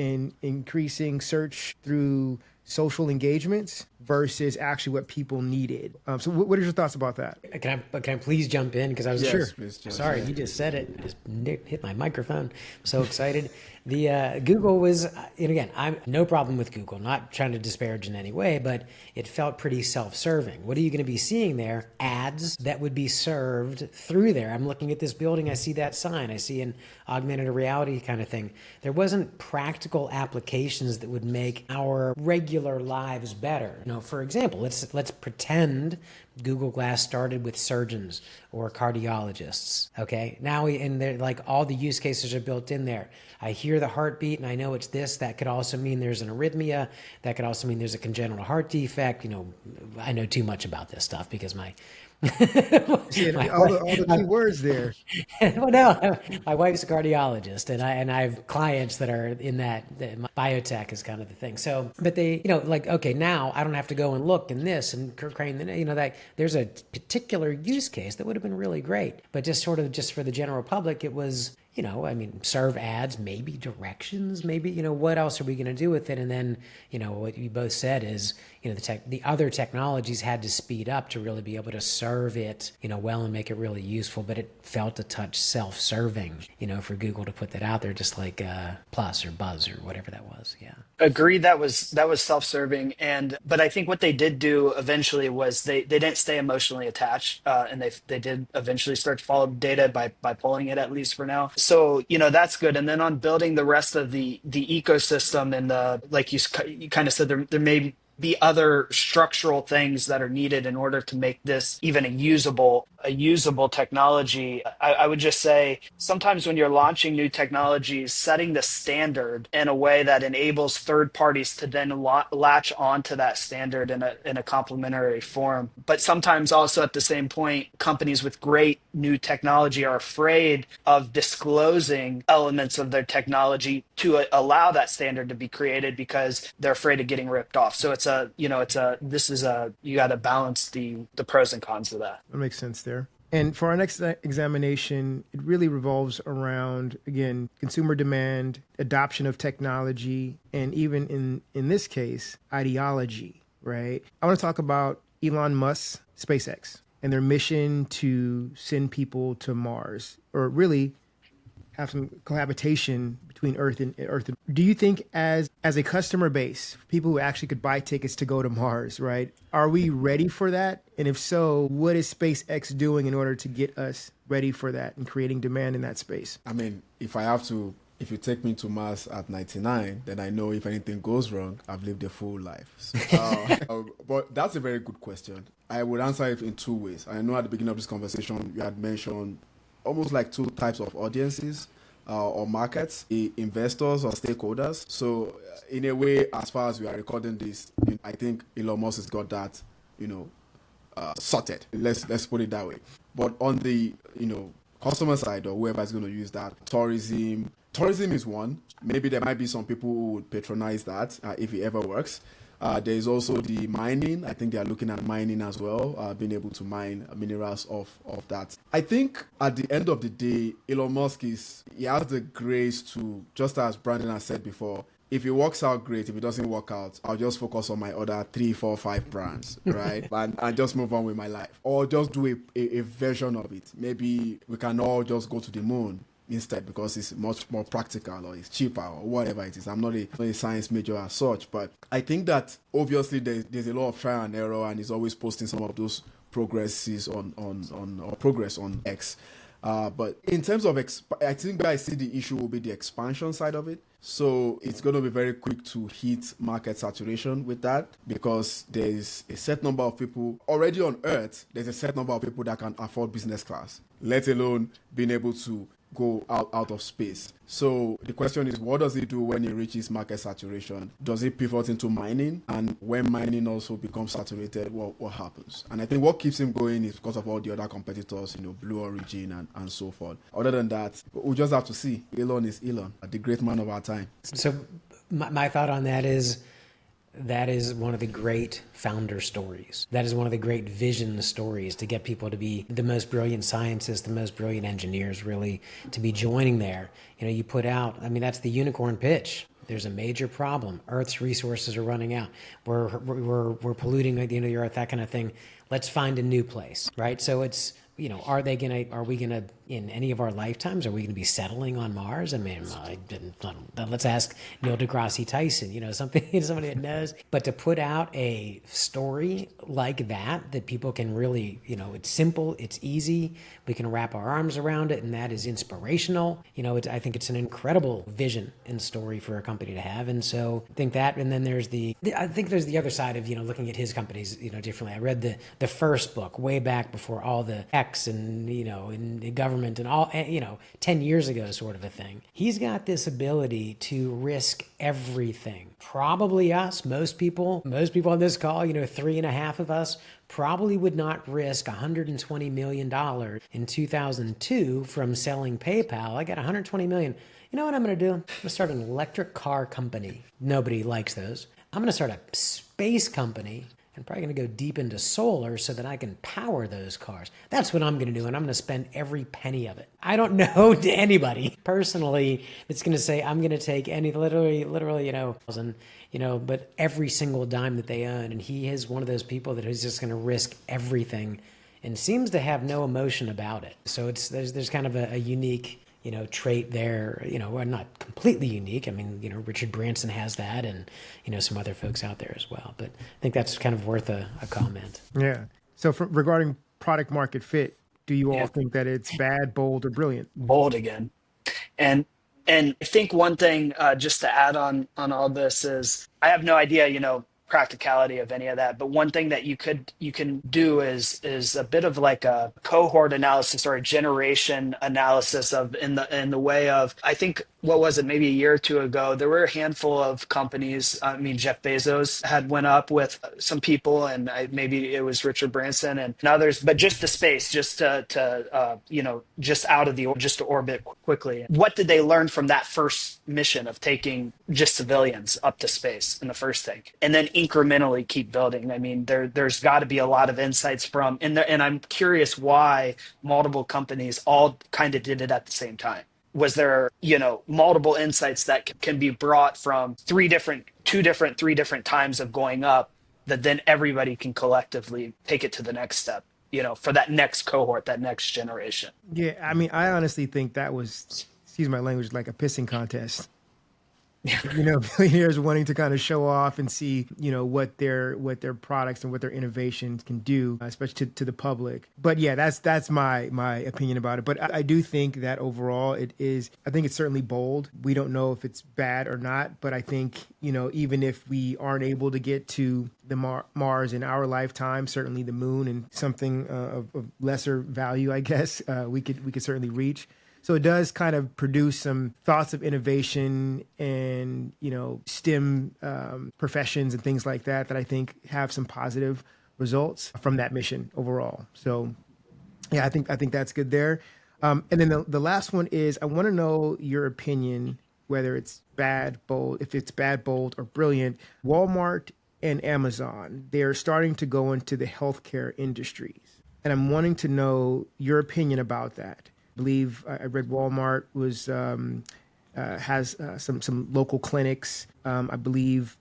[SPEAKER 2] increasing search through social engagements versus actually what people needed. So what are your thoughts about that?
[SPEAKER 1] Can I please jump in? Because I was
[SPEAKER 4] Yes, please,
[SPEAKER 1] sorry,
[SPEAKER 4] yeah.
[SPEAKER 1] you just said it. I just hit my microphone. I'm so excited. The Google was, and again, I'm no problem with Google, not trying to disparage in any way, but it felt pretty self-serving. What are you going to be seeing there? Ads that would be served through there. I'm looking at this building. I see that sign. I see an augmented reality kind of thing. There wasn't practical applications that would make our regular lives better. For example, let's pretend Google Glass started with surgeons or cardiologists. Okay, now they're like all the use cases are built in there. I hear the heartbeat and I know it's this. That could also mean there's an arrhythmia. That could also mean there's a congenital heart defect. I know too much about this stuff because my
[SPEAKER 2] All the key words there.
[SPEAKER 1] well, no, my wife's a cardiologist, and I have clients that are in that biotech is kind of the thing. So, but they, okay, now I don't have to go and look in this and crane, that there's a particular use case that would have been really great, but just for the general public, it was, serve ads, maybe directions, maybe, what else are we going to do with it? And then, what you both said is, the other technologies had to speed up to really be able to serve it, well and make it really useful, but it felt a touch self-serving, for Google to put that out there, just like Plus or Buzz or whatever that was. Yeah.
[SPEAKER 3] Agreed. That was self-serving, but I think what they did do eventually was they didn't stay emotionally attached, and they did eventually start to follow data by pulling it, at least for now. So that's good. And then on building the rest of the ecosystem, and like you kind of said, there may be other structural things that are needed in order to make this even a usable technology. I would just say sometimes when you're launching new technologies, setting the standard in a way that enables third parties to then latch onto that standard in a complementary form. But sometimes also at the same point, companies with great new technology are afraid of disclosing elements of their technology to allow that standard to be created because they're afraid of getting ripped off. So you got to balance the pros and cons of that.
[SPEAKER 2] That makes sense there. And for our next examination, it really revolves around, again, consumer demand, adoption of technology, and even in this case, ideology, right? I want to talk about Elon Musk's SpaceX and their mission to send people to Mars, or really have some cohabitation between Earth and Earth. Do you think as a customer base, people who actually could buy tickets to go to Mars, right? Are we ready for that? And if so, what is SpaceX doing in order to get us ready for that and creating demand in that space?
[SPEAKER 4] I mean, if you take me to Mars at 99, then I know if anything goes wrong, I've lived a full life. So, but that's a very good question. I would answer it in two ways. I know at the beginning of this conversation, you had mentioned almost like two types of audiences. or markets, investors or stakeholders. So in a way, as far as we are recording this, I think Elon Musk has got that, you know, sorted. Let's put it that way. But on the customer side or whoever is going to use that, tourism is one. Maybe there might be some people who would patronize that if it ever works. There is also the mining. I think they are looking at mining as well, being able to mine minerals of that. I think at the end of the day, Elon Musk he has the grace to, just as Brandon has said before, if it works out, great. If it doesn't work out, I'll just focus on my other 3, 4, 5 brands, right? and just move on with my life. Or just do a version of it. Maybe we can all just go to the moon instead because it's much more practical or it's cheaper or whatever it is. I'm not a science major as such, but I think that obviously there's a lot of trial and error, and he's always posting some of those progresses on progress on X. But in terms of, I think where I see the issue will be the expansion side of it. So it's going to be very quick to hit market saturation with that because there's a set number of people already on Earth. There's a set number of people that can afford business class, let alone being able to go out of space. So the question is, what does it do when it reaches market saturation? Does it pivot into mining? And when mining also becomes saturated, what happens? And I think what keeps him going is because of all the other competitors, Blue Origin and so forth. Other than that, we'll just have to see. Elon is Elon, the great man of our time.
[SPEAKER 1] So my thought on that is one of the great founder stories. That is one of the great vision stories, to get people to be the most brilliant scientists, the most brilliant engineers, really, to be joining there. You put out, that's the unicorn pitch. There's a major problem. Earth's resources are running out. We're polluting the Earth, that kind of thing. Let's find a new place, right? So it's, are we gonna, in any of our lifetimes, are we gonna be settling on Mars? Let's ask Neil deGrasse Tyson, somebody that knows. But to put out a story like that people can really, it's simple, it's easy, we can wrap our arms around it, and that is inspirational. I think it's an incredible vision and story for a company to have. And so I think that, and then there's the other side of, looking at his companies, differently. I read the first book way back before all the X and, in the government and all, 10 years ago sort of a thing. He's got this ability to risk everything. Probably us, most people on this call, 3.5 of us, probably would not risk $120 million in 2002 from selling PayPal. I got $120 million. You know what I'm going to do? I'm going to start an electric car company. Nobody likes those. I'm going to start a space company. I'm probably going to go deep into solar so that I can power those cars. That's what I'm going to do, and I'm going to spend every penny of it. I don't know to anybody personally that's going to say I'm going to take literally, but every single dime that they own. And he is one of those people that is just going to risk everything and seems to have no emotion about it. So there's kind of a unique trait there, well, not completely unique. Richard Branson has that, and, some other folks out there as well. But I think that's kind of worth a comment.
[SPEAKER 2] Yeah. So regarding product market fit, do you all think that it's bad, bold, or brilliant?
[SPEAKER 3] Bold again. And I think one thing, just to add on all this, is I have no idea, practicality of any of that, but one thing that you can do is a bit of like a cohort analysis or a generation analysis of in the way of, I think, what was it, maybe a year or two ago, there were a handful of companies. Jeff Bezos had went up with some people, and maybe it was Richard Branson and others, but just the space, just to just out of just to orbit quickly. What did they learn from that first mission of taking just civilians up to space in the first thing, and then incrementally keep building? There's got to be a lot of insights from, and I'm curious why multiple companies all kind of did it at the same time. Was there, multiple insights that can be brought from three different times of going up that then everybody can collectively take it to the next step, for that next cohort, that next generation?
[SPEAKER 2] Yeah, I honestly think that was, excuse my language, like a pissing contest. Billionaires wanting to kind of show off and see, what their products and what their innovations can do, especially to the public. But yeah, that's my opinion about it. But I do think that overall I think it's certainly bold. We don't know if it's bad or not, but I think, even if we aren't able to get to the Mars in our lifetime, certainly the moon and something of lesser value, I guess, we could certainly reach. So it does kind of produce some thoughts of innovation and, STEM professions and things like that I think have some positive results from that mission overall. So yeah, I think that's good there. And then the last one is I want to know your opinion, whether it's bad, bold, if it's bad, bold, or brilliant. Walmart and Amazon, they're starting to go into the healthcare industries. And I'm wanting to know your opinion about that. I believe I read Walmart has some local clinics. I believe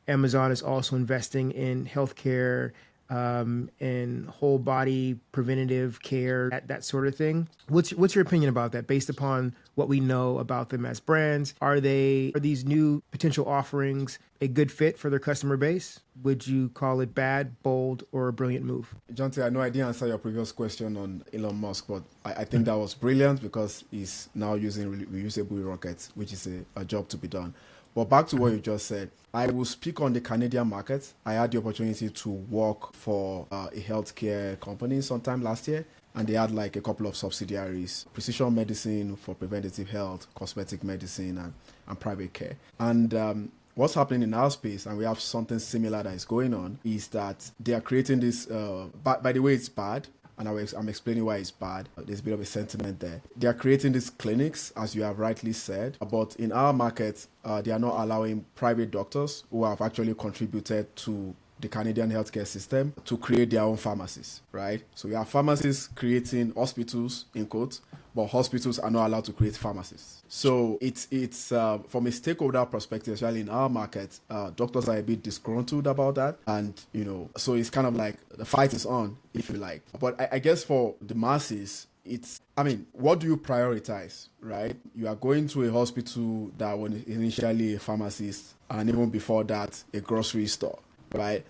[SPEAKER 2] Amazon is also investing in healthcare and whole body preventative care, that sort of thing. What's your opinion about that based upon what we know about them as brands? Are these new potential offerings a good fit for their customer base? Would you call it bad, bold, or a brilliant move?
[SPEAKER 4] Jonty, I know I didn't answer your previous question on Elon Musk, but I think that was brilliant because he's now using reusable rockets, which is a job to be done. But back to what you just said, I will speak on the Canadian market. I had the opportunity to work for a healthcare company sometime last year, and they had like a couple of subsidiaries: precision medicine for preventative health, cosmetic medicine, and private care. And what's happening in our space, and we have something similar that is going on, is that they are creating this, by the way, it's bad, and I'm explaining why it's bad. There's a bit of a sentiment there. They are creating these clinics, as you have rightly said, but in our market, they are not allowing private doctors who have actually contributed to the Canadian healthcare system to create their own pharmacies, right? So we have pharmacies creating hospitals, in quotes, but hospitals are not allowed to create pharmacies. So it's from a stakeholder perspective, especially in our market, doctors are a bit disgruntled about that. And, so it's kind of like the fight is on, if you like. But I guess for the masses, what do you prioritize, right? You are going to a hospital that was initially a pharmacist, and even before that, a grocery store, right?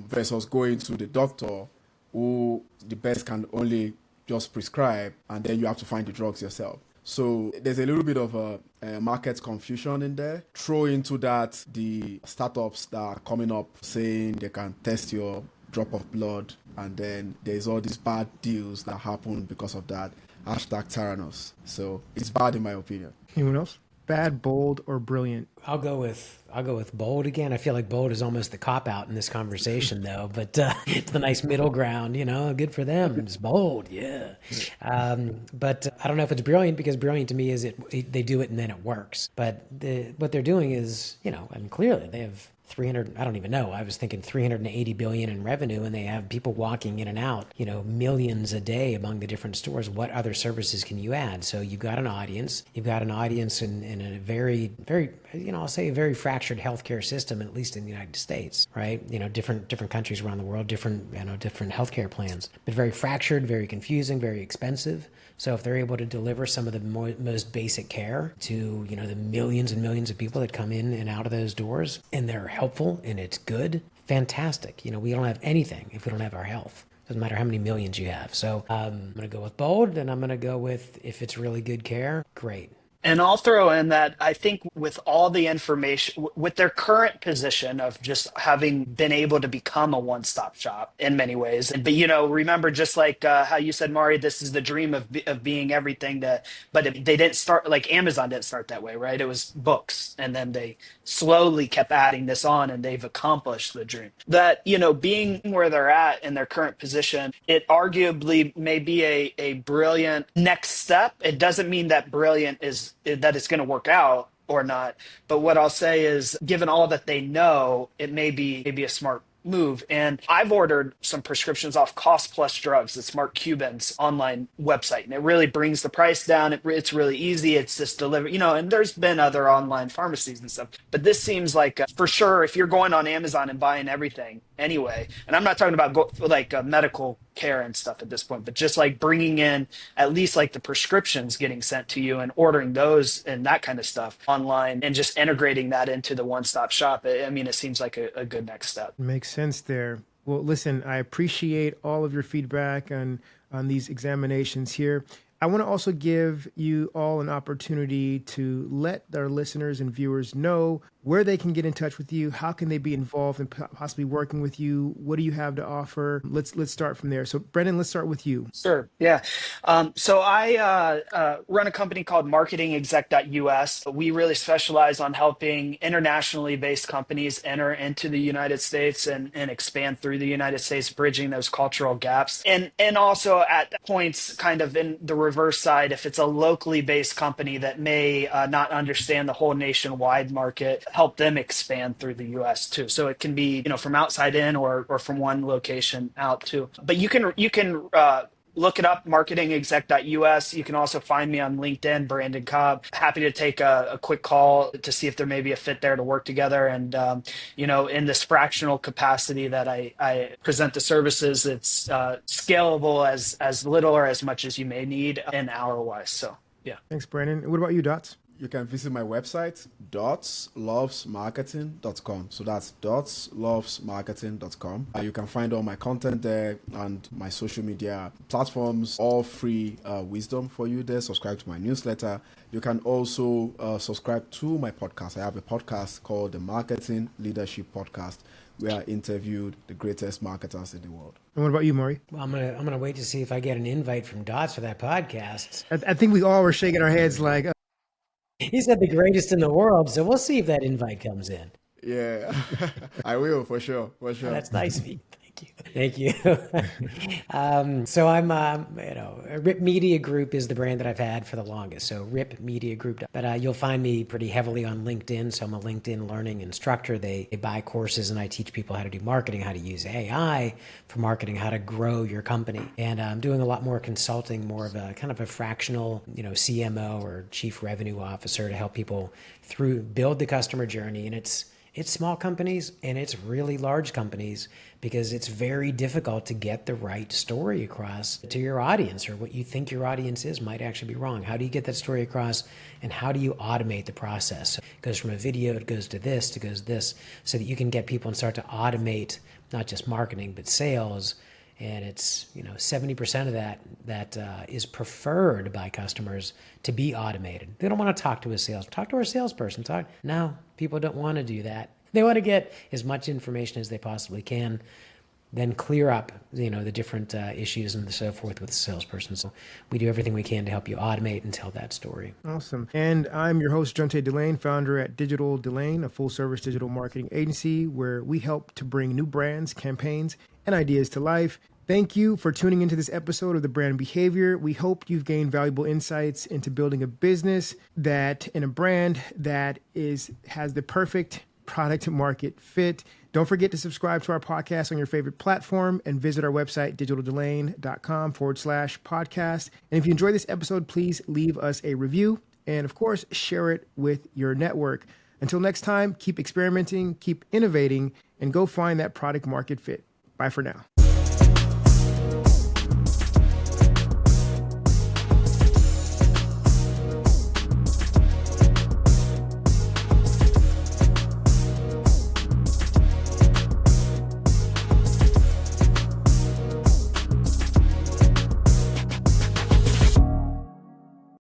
[SPEAKER 4] Versus going to the doctor who the best can only just prescribe, and then you have to find the drugs yourself. So there's a little bit of a market confusion in there. Throw into that the startups that are coming up saying they can test your drop of blood, and then there's all these bad deals that happen because of that. Hashtag Tyrannos. So it's bad in my opinion.
[SPEAKER 2] Anyone else? Bad, bold, or brilliant?
[SPEAKER 1] I'll go with bold again. I feel like bold is almost the cop out in this conversation, though. But it's the nice middle ground, Good for them. It's bold, yeah. But I don't know if it's brilliant, because brilliant to me is they do it and then it works. But what they're doing is, clearly they have 300, I don't even know. I was thinking 380 billion in revenue, and they have people walking in and out, millions a day among the different stores. What other services can you add? So you've got an audience. You've got an audience in a very, very, I'll say a very fractured healthcare system, at least in the United States, right? Different countries around the world, different healthcare plans, but very fractured, very confusing, very expensive. So if they're able to deliver some of the most basic care to, the millions and millions of people that come in and out of those doors, and they're helpful and it's good, fantastic. We don't have anything if we don't have our health. Doesn't matter how many millions you have. So I'm going to go with bold, and I'm going to go with, if it's really good care, great.
[SPEAKER 3] And I'll throw in that I think with all the information, with their current position of just having been able to become a one-stop shop in many ways. But, remember, just like how you said, Mari, this is the dream of being everything but they didn't start, like Amazon didn't start that way, right? It was books. And then they slowly kept adding this on, and they've accomplished the dream. That, being where they're at in their current position, it arguably may be a brilliant next step. It doesn't mean that brilliant is that it's going to work out or not. But what I'll say is, given all that they know, it may be a smart move. And I've ordered some prescriptions off Cost Plus Drugs, it's Mark Cuban's online website, and it really brings the price down. It's really easy. It's just delivered, and there's been other online pharmacies and stuff, but this seems like for sure, if you're going on Amazon and buying everything anyway, and I'm not talking about medical care and stuff at this point, but just like bringing in at least like the prescriptions getting sent to you and ordering those and that kind of stuff online, and just integrating that into the one-stop shop. It seems like a good next step.
[SPEAKER 2] Makes sense there. Well, listen, I appreciate all of your feedback on these examinations here. I want to also give you all an opportunity to let our listeners and viewers know where they can get in touch with you. How can they be involved in possibly working with you? What do you have to offer? Let's start from there. So Brendan, let's start with you.
[SPEAKER 3] Sure. Yeah. So I run a company called marketingexec.us. We really specialize on helping internationally based companies enter into the United States and expand through the United States, bridging those cultural gaps. And also at points kind of in the reverse side, if it's a locally based company that may not understand the whole nationwide market, help them expand through the US too. So it can be, from outside in or from one location out too. But you can look it up, marketingexec.us. You can also find me on LinkedIn, Brandon Cobb. Happy to take a quick call to see if there may be a fit there to work together. And, in this fractional capacity that I present the services, it's scalable as little or as much as you may need in hour-wise. So, yeah.
[SPEAKER 2] Thanks, Brandon. What about you, Dots?
[SPEAKER 4] You can visit my website, dotslovesmarketing.com. So that's dotslovesmarketing.com. You can find all my content there and my social media platforms, all free wisdom for you there. Subscribe to my newsletter. You can also subscribe to my podcast. I have a podcast called the Marketing Leadership Podcast, where I interviewed the greatest marketers in the world.
[SPEAKER 2] And what about you, Maury?
[SPEAKER 1] Well, I'm gonna wait to see if I get an invite from Dots for that podcast.
[SPEAKER 2] I think we all were shaking our heads like,
[SPEAKER 1] He said the greatest in the world, so we'll see if that invite comes in.
[SPEAKER 4] Yeah, I will for sure.
[SPEAKER 1] That's nice of you. Thank you. So I'm, RIP Media Group is the brand that I've had for the longest. So RIP Media Group. But you'll find me pretty heavily on LinkedIn. So I'm a LinkedIn learning instructor. They buy courses and I teach people how to do marketing, how to use AI for marketing, how to grow your company. And I'm doing a lot more consulting, more of a kind of a fractional, CMO or chief revenue officer to help people build the customer journey. And it's small companies and it's really large companies because it's very difficult to get the right story across to your audience, or what you think your audience is might actually be wrong. How do you get that story across, and how do you automate the process? So it goes from a video, it goes to this, it goes to this, so that you can get people and start to automate not just marketing, but sales. And it's, 70% of that is preferred by customers to be automated. They don't want to talk to our salesperson. No, people don't want to do that. They want to get as much information as they possibly can, then clear up, the different issues and so forth with the salesperson. So we do everything we can to help you automate and tell that story.
[SPEAKER 2] Awesome. And I'm your host, Jonte Delane, founder at Digital Delane, a full-service digital marketing agency where we help to bring new brands, campaigns, and ideas to life. Thank you for tuning into this episode of The Brand Behavior. We hope you've gained valuable insights into building a business and a brand that has the perfect product market fit. Don't forget to subscribe to our podcast on your favorite platform and visit our website, digitaldelane.com/podcast. And if you enjoyed this episode, please leave us a review and, of course, share it with your network. Until next time, keep experimenting, keep innovating, and go find that product market fit. Bye for now.